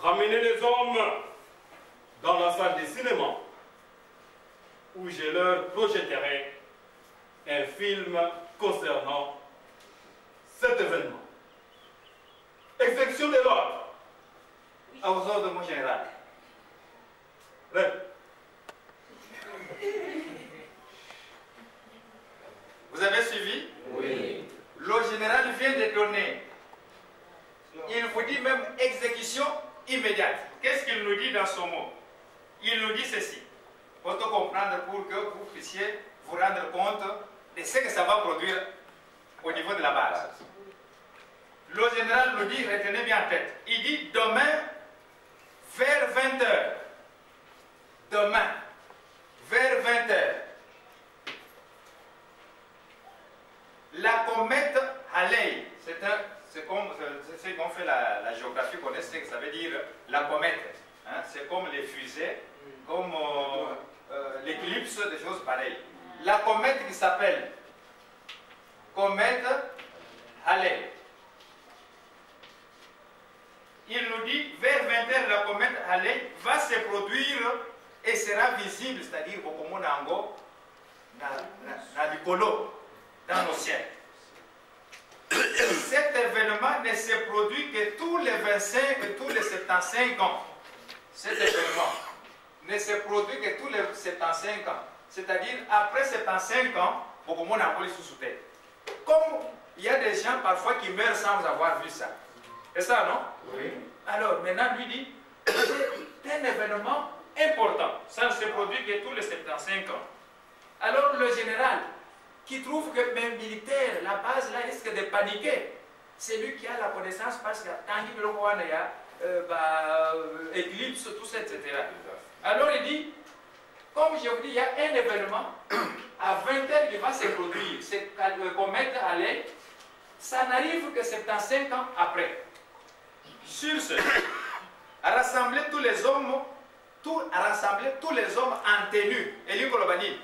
ramener les hommes dans la salle de cinéma où je leur projetterai un film concernant cet événement. Exécution de l'ordre. À vos ordres, mon général. Rêve. Vous avez suivi? Oui. Le général vient de donner. Il vous dit même exécution immédiate. Qu'est-ce qu'il nous dit dans son mot? Il nous dit ceci. Pour tout comprendre, pour que vous puissiez vous rendre compte de ce que ça va produire au niveau de la base. Le général nous dit, retenez bien en tête, il dit demain vers 20 h. Demain vers 20 h. La comète Halley, c'est comme ceux qui ont fait la géographie connaissent ce que ça veut dire la comète. Hein? C'est comme les fusées, comme l'éclipse, des choses pareilles. La comète qui s'appelle comète Halley. Il nous dit, vers 20 h, la comète Halley va se produire et sera visible, c'est-à-dire au Komonango, dans le colo, dans nos ciels. Cet événement ne se produit que tous les 25 et tous les 75 ans. Cet événement ne se produit que tous les 75 ans. C'est-à-dire, après 75 ans, au Komonango, ils sous terre. Comme il y a des gens parfois qui meurent sans avoir vu ça. C'est ça, non? Oui. Alors, maintenant, lui dit, c'est un événement important. Ça ne se produit que tous les 75 ans. Alors, le général, qui trouve que même militaire, la base là risque de paniquer, c'est lui qui a la connaissance parce qu'il y a tangi de l'Okoana, il y a éclipse, tout ça, etc. Alors, il dit, comme je vous dis, il y a un événement à 20 h qui va se produire. C'est le comète Halley, ça n'arrive que 75 ans après. Sur ce, rassembler tous les hommes en tenue. Et lui, Kolobani,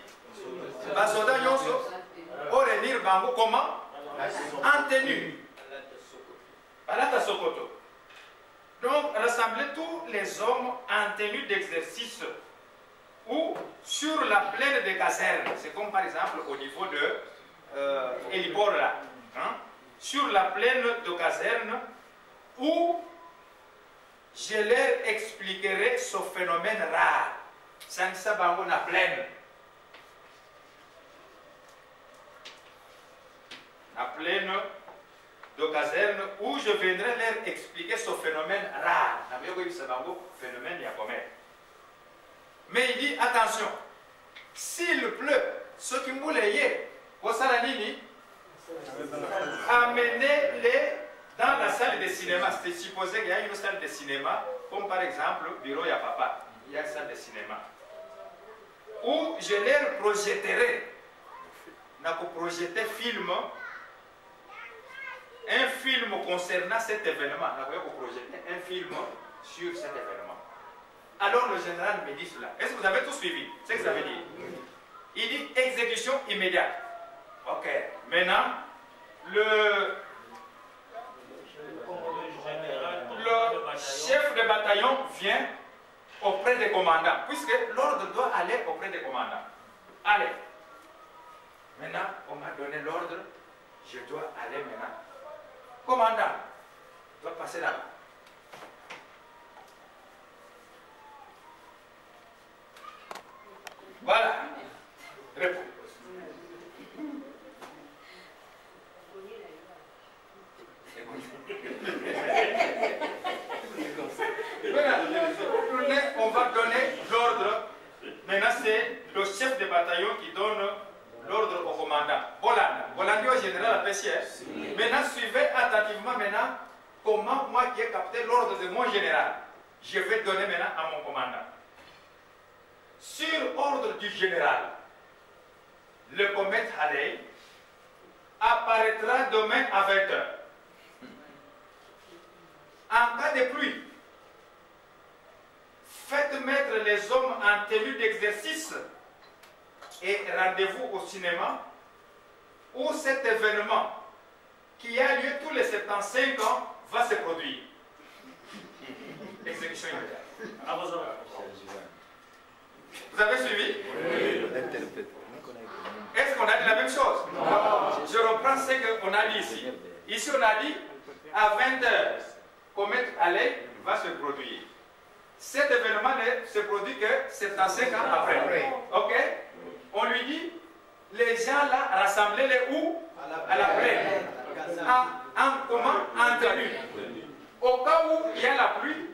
Basoda Yonso, Orenir Bango, comment? En tenue. Balata Sokoto. Donc, rassembler tous les hommes en tenue d'exercice ou sur la plaine des casernes. C'est comme par exemple au niveau de Elibor là. Hein? Sur la plaine de caserne où je leur expliquerai ce phénomène rare. Sans ça, bango na plaine. La plaine de caserne où je viendrai leur expliquer ce phénomène rare. Phénomène mais il dit attention, s'il pleut, ce qui moulayé, amenez-les dans la salle de cinéma. C'est supposé qu'il y a une salle de cinéma, comme par exemple le bureau à papa. Il y a une salle de cinéma où je leur projetterai. Projeter film. Un film concernant cet événement. Projeter un film sur cet événement. Alors le général me dit cela. Est-ce que vous avez tout suivi? C'est ce que ça veut dire. Il dit exécution immédiate. Ok. Maintenant, le chef de bataillon vient auprès des commandants. Puisque l'ordre doit aller auprès des commandants. Allez. Maintenant, on m'a donné l'ordre. Je dois aller maintenant. Commandant, je dois passer là-bas. Voilà. Réponds. On va donner l'ordre. Maintenant, c'est le chef de bataillon qui donne l'ordre au commandant. Bolandi au général apprécié. Maintenant, suivez attentivement maintenant comment moi qui ai capté l'ordre de mon général. Je vais donner maintenant à mon commandant. Sur ordre du général, le comète Halley apparaîtra demain à 20 h. En cas de pluie, faites mettre les hommes en tenue d'exercice et rendez-vous au cinéma où cet événement qui a lieu tous les 75 ans va se produire. Exécution. Vous avez suivi? Oui. Est-ce qu'on a dit la même chose? Non. Je reprends ce qu'on a dit ici. Ici, on a dit à 20 h, comète Halley va se produire. Cet événement ne se produit que 75 ans après. Ok? On lui dit, les gens là, rassemblez-les où? À la plaine. Comment? En tenue. Au cas où il y a la pluie,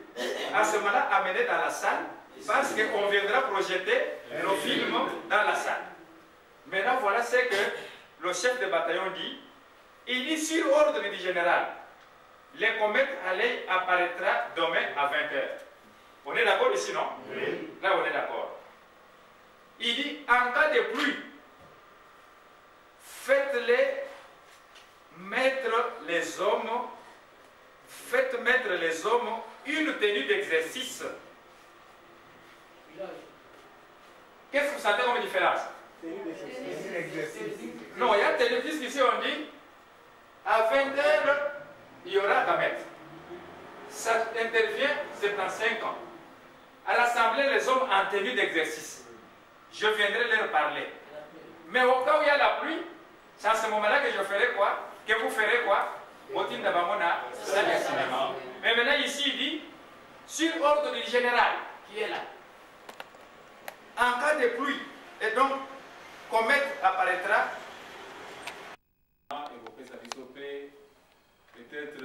à ce moment-là, amenez dans la salle, parce qu'on viendra projeter nos films dans la salle. Maintenant, voilà ce que le chef de bataillon dit. Il dit sur ordre du général, les comètes Halley apparaîtra demain à 20 h. On est d'accord ici, non? Oui. Là, on est d'accord. Il dit, en cas de pluie, faites-les mettre les hommes, faites mettre les hommes une tenue d'exercice. Qu'est-ce que vous sentez comme différence? Non, il y a tenue, puisqu'ici on dit, à 20 h, il y aura comète. Ça intervient 75 ans. À l'Assemblée, les hommes en tenue d'exercice. Je viendrai leur parler. Mais au cas où il y a la pluie, c'est à ce moment-là que je ferai quoi? Que vous ferez quoi? Mais maintenant ici, il dit, sur ordre du général, qui est là, en cas de pluie, et donc, comète apparaîtra. Peut-être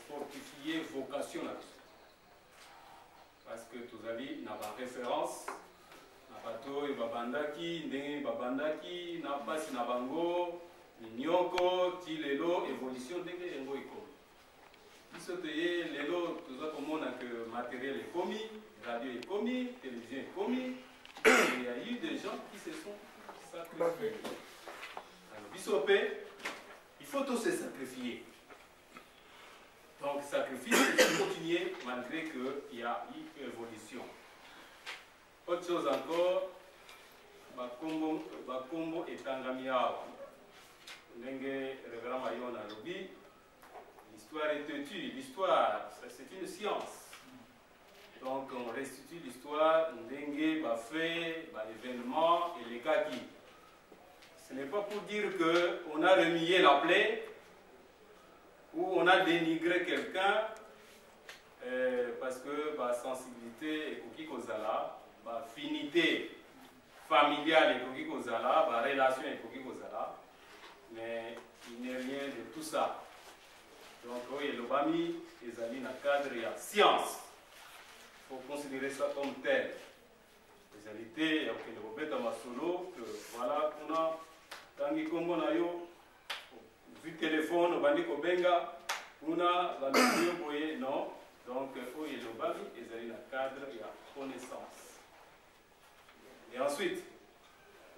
fortifier vocation là-dessus. Parce que tous avis n'a pas référence, n'a pas to et babandaki, ndenge babandaki, n'a pas si nabango, nyoko, ti lelo, évolution ndenge yengo iko. Bisotoye lelo, tout ça comme on a que matériel est commis, radio est commis, télévision est commis. Il y a eu des gens qui se sont sacrifiés. Alors, bisopé, il faut tous se sacrifier. Donc, sacrifice, il faut continuer malgré qu'il y a eu évolution. Autre chose encore, Bakombo et Tangamiawa. Ndenge Révérend Mayon a lobby, l'histoire est têtue, l'histoire, c'est une science. Donc, on restitue l'histoire, Ndenge, fait, événements et les cas qui. Ce n'est pas pour dire qu'on a remué la plaie, où on a dénigré quelqu'un parce que la sensibilité est cookie kozala, la finité familiale est cookie kozala, la relation est cookie kozala, mais il n'est rien de tout ça. Donc, oui, le bami, les amis, dans le cadre, il y a science. Il faut considérer ça comme tel. Les réalités, il y a le bête à ma solo, que voilà, on a Tangi Kongo Nayo. Vu téléphone, on va dire Benga, on a non. Donc, il y a le babi, et il y a le cadre, il y a connaissance. Et ensuite,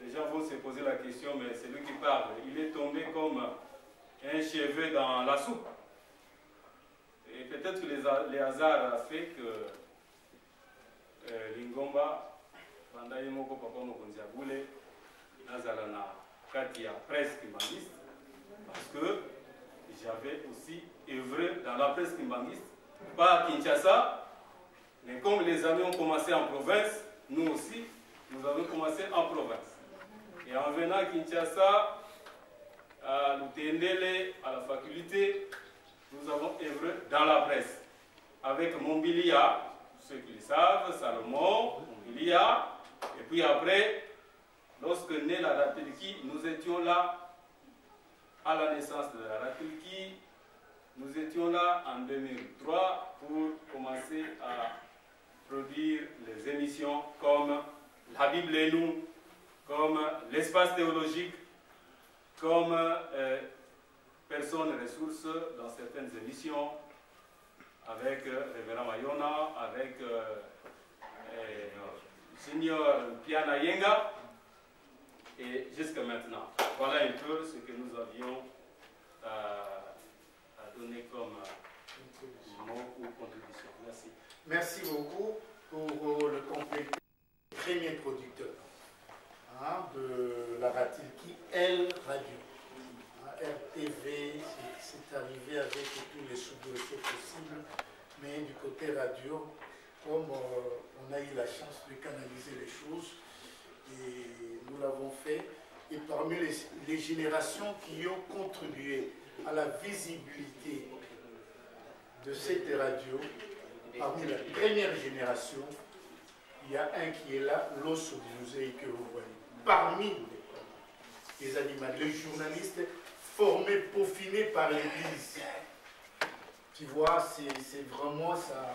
les gens vont se poser la question, mais c'est lui qui parle, il est tombé comme un cheveu dans la soupe. Et peut-être que les hasards ont fait que Lingomba, Bandaye Moko Papa Mokonziaboule, Nazalana Katia presque humaniste. Parce que j'avais aussi œuvré dans la presse kimbanguiste, pas à Kinshasa, mais comme les amis ont commencé en province, nous aussi, nous avons commencé en province. Et en venant à Kinshasa, à l'Utendele, à la faculté, nous avons œuvré dans la presse. Avec Montbilia, ceux qui le savent, Salomon, Montbilia, et puis après, lorsque naît la Ratelki, nous étions là à la naissance de la Ratelki. Nous étions là en 2003 pour commencer à produire les émissions comme la Bible et nous, comme l'espace théologique, comme personnes ressources dans certaines émissions, avec Révérend Mayona, avec Seigneur Piana Yenga, et jusqu'à maintenant. Voilà un peu ce que nous avions à donner comme mot ou contribution. Merci. Merci beaucoup pour le complément premier producteur de la Ratelki L Radio. RTV, c'est arrivé avec tous les sous-dossiers possibles, mais du côté radio, comme on a eu la chance de canaliser les choses, et nous l'avons fait, et parmi les générations qui ont contribué à la visibilité de cette radio, parmi la première génération, il y a un qui est là, l'os musée que vous voyez. Parmi les animaux, les journalistes formés, peaufinés par l'Église. Tu vois, c'est vraiment ça.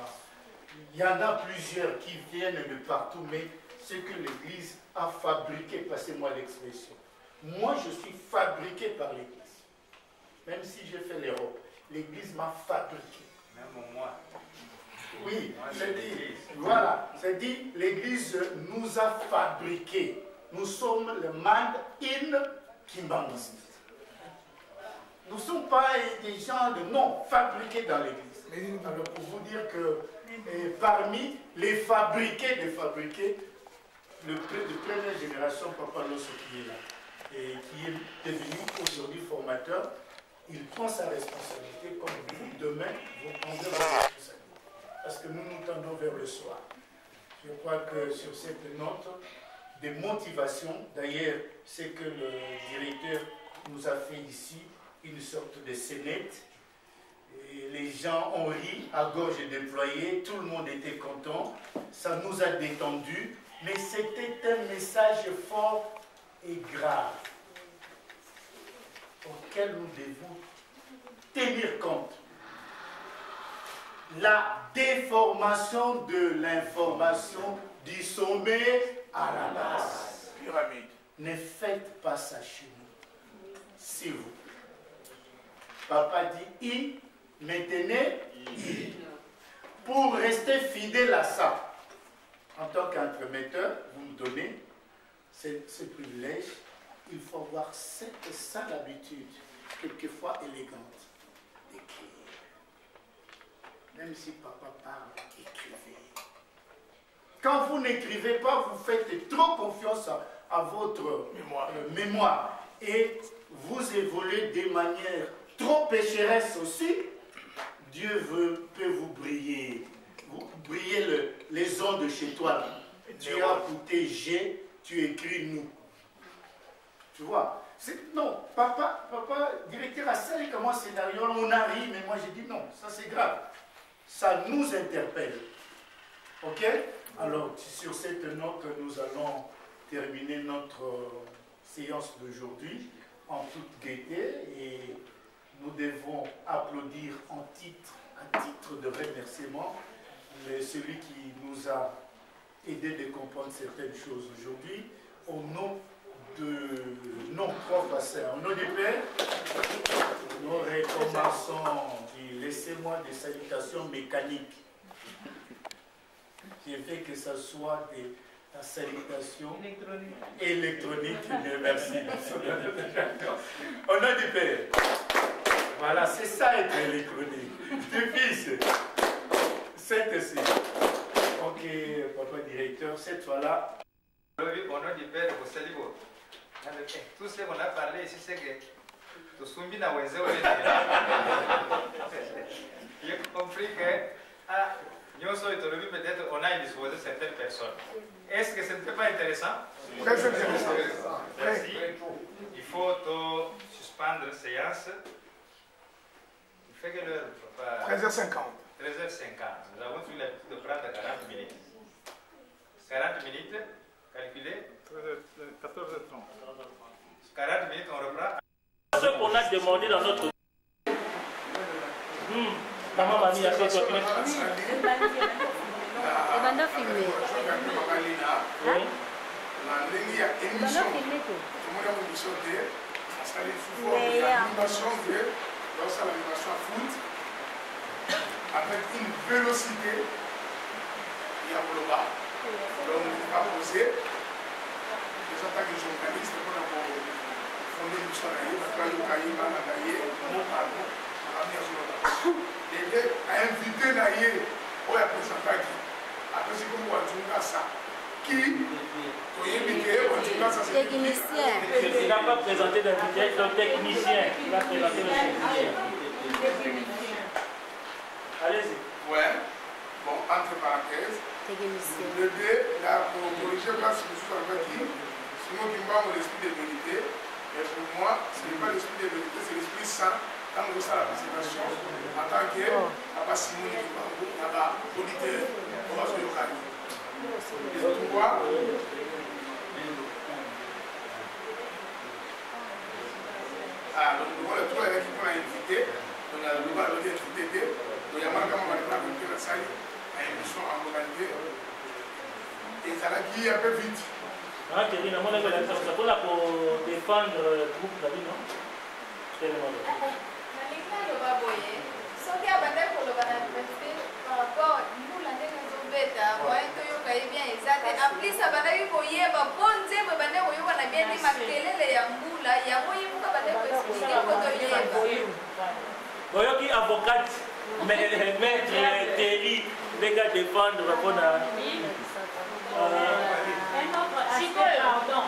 Il y en a plusieurs qui viennent de partout, mais ce que l'Église a fabriqué, passez-moi l'expression. Moi, je suis fabriqué par l'Église. Même si j'ai fait l'Europe, l'Église m'a fabriqué. Même moi. Oui, voilà, c'est dit, l'Église nous a fabriqués. Nous sommes le Made in Kimbanguiste. Nous ne sommes pas des gens de non fabriqués dans l'Église. Alors pour vous dire que parmi les fabriqués de fabriqués, de première génération, Papa Losso qui est là, et qui est devenu aujourd'hui formateur, il prend sa responsabilité comme vous, demain, vous prendrez la responsabilité. Parce que nous nous tendons vers le soir. Je crois que sur cette note de motivation, d'ailleurs, c'est que le directeur nous a fait ici, une sorte de scénette. Et les gens ont ri à gorge déployée, tout le monde était content, ça nous a détendus, mais c'était un message fort et grave auquel nous devons tenir compte. La déformation de l'information du sommet à la base. Pyramide. Ne faites pas ça chez nous, s'il vous plaît. Papa dit I, maintenez I. Pour rester fidèle à ça, en tant qu'entremetteur, vous me donnez ce privilège, il faut avoir cette sale habitude, quelquefois élégante, d'écrire. Même si papa parle, écrivez. Quand vous n'écrivez pas, vous faites trop confiance à votre mémoire. Et vous évoluez de manière trop pécheresse aussi. Dieu peut vous briller. Vous brillez les ondes de chez toi. Tu as écouté G, tu écris nous. Tu vois? Non, papa, directeur a salé comme un scénario, on a ri, mais moi j'ai dit non, ça c'est grave. Ça nous interpelle. Ok? Alors, sur cette note, nous allons terminer notre séance d'aujourd'hui en toute gaieté et nous devons applaudir à titre de remerciement celui qui nous a aidé de comprendre certaines choses aujourd'hui au nom de nos propres sœurs. Au nom du Père, nous recommençons. Laissez-moi des salutations mécaniques. J'ai fait que ce soit des salutations électroniques. Merci. Au nom du Père. Voilà, c'est ça être électronique. Du Fils. C'est ok, papa directeur, cette fois-là. Au nom du Père, vous saluez. Tout ce qu'on a parlé ici, c'est que j'ai compris que peut-être on a disposé certaines personnes. Est-ce que ce n'était pas intéressant? Très intéressant. Merci. Il faut suspendre la séance. Il fait que l'heure, papa? 13h50. 13h50. Nous avons eu l'habitude de prendre 40 minutes. 40 minutes, calculé. 14h30. 40 minutes, on reprend. Ce qu'on a demandé dans notre... Maman m'a mis à faire quoi? Avec une vélocité, il y a le bas. Donc, on va poser les attaques de journalistes pour avoir fondé le soleil, parce que le cahier va gagner, mot par mot, à et à inviter Naye, ou à présenter qui. Après, c'est comme on ça. Qui technicien. Il n'a pas présenté d'invité, le technicien. Il a présenté le technicien. Allez-y. Ouais. Bon, entre parenthèses. Le 2, là, pour corriger là, ce que je suis dit, sinon qui m'a l'esprit de vérité. Et pour moi, ce n'est pas l'esprit de vérité, c'est l'Esprit Saint. Quand on fait la présentation, en tant que Simon Kimbango, auditeur, on va se le calmer. Et c'est pourquoi. Ah, donc, voilà, tout le monde a invité. Donc, le droit de l'invité. Donc, il y a marqué mon mari dans la salle, à une émission en modalité. Et ça l'a dit un peu vite. Ah, Thierry, on a là pour défendre le groupe David, non? C'est le monde. Par rapport à nous, l'année que nous avons moyen que nous ayons bien exact. Après ça, on a eu moyen, bon Dieu, on a bien dit maquiller les yamboula, il y a moyen pour que vous ayez qui avocate, maître Thierry, les gars défendre pour pardon,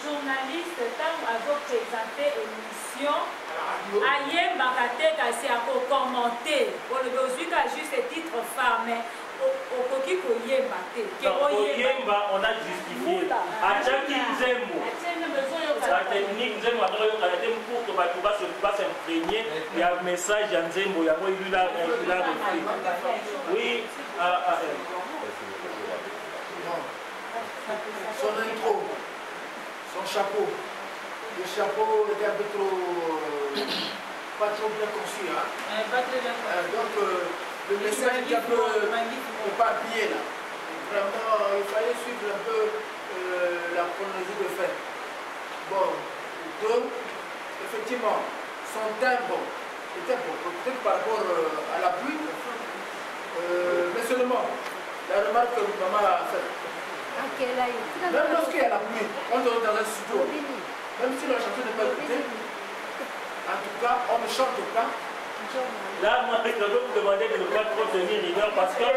journaliste, quand vous présentez l'émission, Aïe Makate kasi a commenté. On le juste à juste titre phare, mais au coquille Koyemba. Koyemba, on a justifié. À Jackie Nzembo. La technique Nzembo a été pour que Batouba s'imprégner. Il y a un message à Nzembo, il y a eu là. Oui, son intro, son chapeau. Le chapeau était un peu trop. Pas trop bien conçu. Hein? Donc, le message était un peu pas bien là. Vraiment, il fallait suivre un peu la chronologie de fait. Bon, deux, effectivement, son timbre était bon, peut-être par rapport à la pluie, mais seulement, la remarque que maman a faite. Même lorsqu'il y a la pluie, on est dans un studio, même si la chanson n'est pas écoutée, en tout cas, on ne chante pas. Là, moi, je vais vous demander de ne pas trop tenir rigueur parce que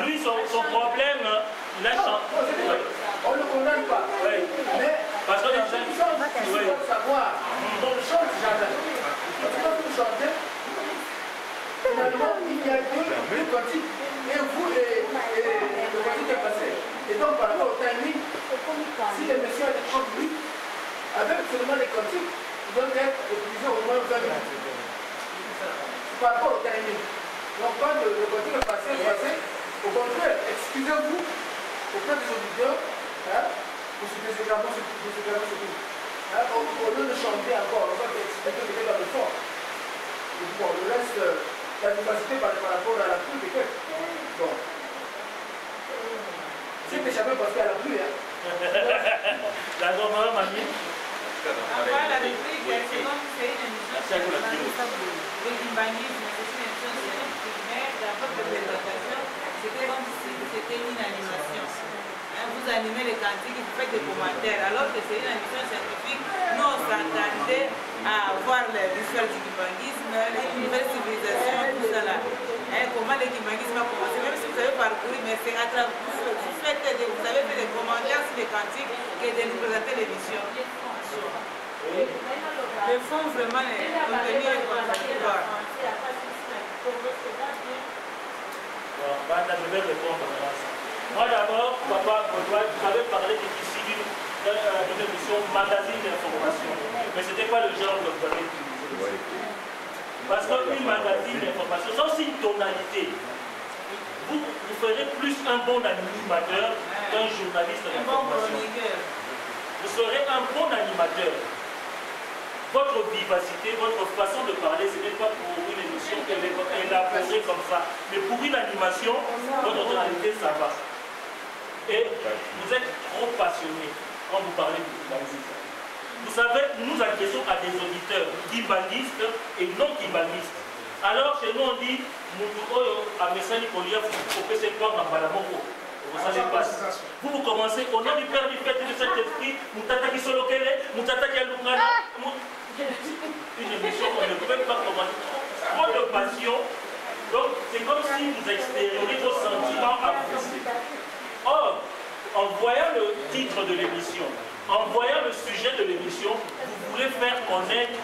lui, son problème, il a chanté. On ne le condamne pas. Oui. Mais parce que les gens qui doivent savoir, on ne chante jamais. Quand vous chantez, finalement, il y a deux cantiques. Et vous, le cantique est passé. Et donc, par rapport au timing, si les messieurs ont 30 minutes, avec seulement les cantiques, ils doivent être utilisés au moins 20 minutes. Par rapport au timing. Donc, quand le cantique est passé, au contraire, excusez-vous auprès des auditeurs pour ce désagrément surtout. Au lieu de chanter encore, on va expliquer peut-être dans le fond. Bon, le reste, la vivacité par rapport à la pluie, peut-être. Bon. C'est échappé parce qu'il y a la pluie. La grand-mère m'a mis. Après la rubrique, c'est une émission de l'imbanisme, c'est une émission primaire. Dans votre présentation, c'était comme si c'était une animation. Vous animez les cantiques, vous faites des commentaires, alors que c'est une émission scientifique. Nous, on s'attendait à voir l'histoire du kimbanguisme, les nouvelles civilisations, tout ça là. Comment le kimbanguisme a commencé, même si vous avez parcouru, mais c'est à travers vous avez fait des commentaires sur les cantiques que de nous présenter l'émission. Le fond, vraiment, le contenu est contradictoire. Je vais répondre à ça. Moi d'abord, papa, vous avez parlé d'ici d'une émission magazine d'information, mais ce n'était pas le genre que vous avez utilisé. Parce qu'une magazine d'information, sans une tonalité, vous ferez plus un bon animateur qu'un journaliste d'information. Vous serez un bon animateur. Votre vivacité, votre façon de parler, ce n'est pas pour une émission élaborée comme ça, mais pour une animation, votre tonalité, ça va. Et vous êtes trop passionné quand vous parlez de kimbanguisme. Vous savez, nous adressons à des auditeurs kimbanguistes et non kimbanguistes. Alors chez nous on dit, vous commencez au nom du Père, du Fils et de Saint-Esprit, Moutata Solokele, Moutata Lungana. Une émission qu'on ne peut pas commencer. Trop de passion. Donc c'est comme si vous extériorisez vos sentiments à vous. Or, en voyant le titre de l'émission, en voyant le sujet de l'émission, vous voulez faire connaître